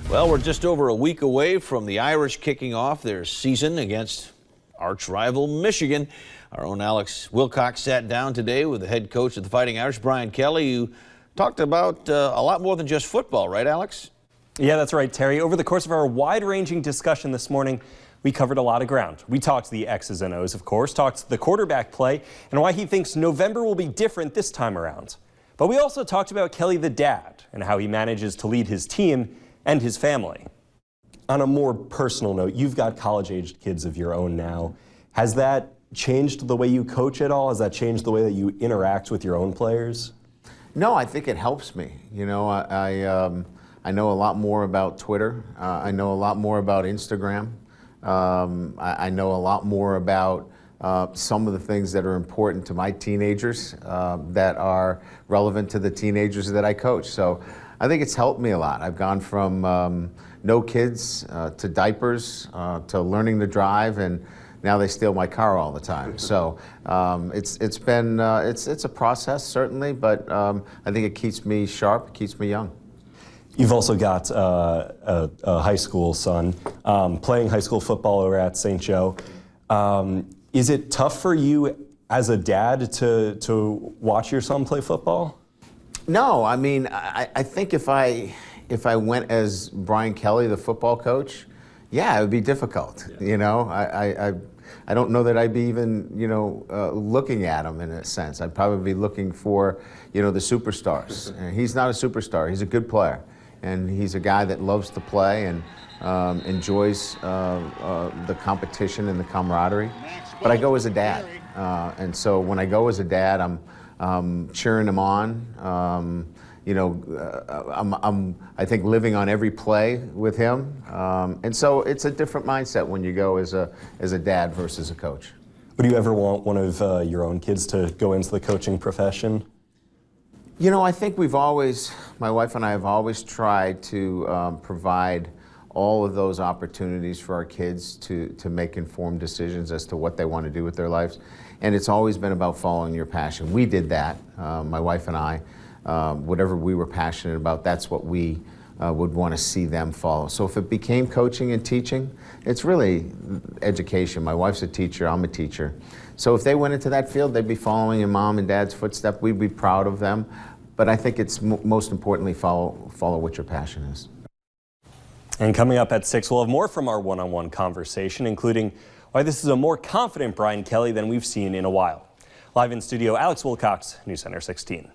Well, we're just over a week away from the Irish kicking off their season against arch rival Michigan. Our own Alex Wilcox sat down today with the head coach of the Fighting Irish, Brian Kelly, who talked about a lot more than just football, right, Alex? Yeah, that's right, Terry. Over the course of our wide-ranging discussion this morning, we covered a lot of ground. We talked the X's and O's, of course, talked the quarterback play, and why he thinks November will be different this time around. But we also talked about Kelly the dad and how he manages to lead his team and his family. On a more personal note, you've got college-aged kids of your own now. Has that changed the way you coach at all? Has that changed the way that you interact with your own players? No, I think it helps me. You know, I know a lot more about Twitter. I know a lot more about Instagram. I know a lot more about some of the things that are important to my teenagers that are relevant to the teenagers that I coach. So I think it's helped me a lot. I've gone from no kids to diapers to learning to drive, and now they steal my car all the time. So it's been it's a process certainly, but I think it keeps me sharp, keeps me young. You've also got a high school son playing high school football over at St. Joe. Is it tough for you as a dad to watch your son play football? No, I mean, I think if I went as Brian Kelly, the football coach, yeah, it would be difficult. Yeah. You know, I don't know that I'd be even, you know, looking at him in a sense. I'd probably be looking for, you know, the superstars. He's not a superstar. He's a good player, and he's a guy that loves to play and enjoys the competition and the camaraderie. But I go as a dad, and so when I go as a dad, I'm cheering him on. You know, I think living on every play with him, and so it's a different mindset when you go as a dad versus a coach. Would you ever want one of your own kids to go into the coaching profession? You know, I think my wife and I have always tried to provide all of those opportunities for our kids to make informed decisions as to what they want to do with their lives. And it's always been about following your passion. We did that, my wife and I. Whatever we were passionate about, that's what we would want to see them follow. So if it became coaching and teaching, it's really education. My wife's a teacher, I'm a teacher. So if they went into that field, they'd be following in mom and dad's footsteps. We'd be proud of them. But I think it's most importantly, follow what your passion is. And coming up at 6, we'll have more from our one-on-one conversation, including why this is a more confident Brian Kelly than we've seen in a while. Live in studio, Alex Wilcox, News Center 16.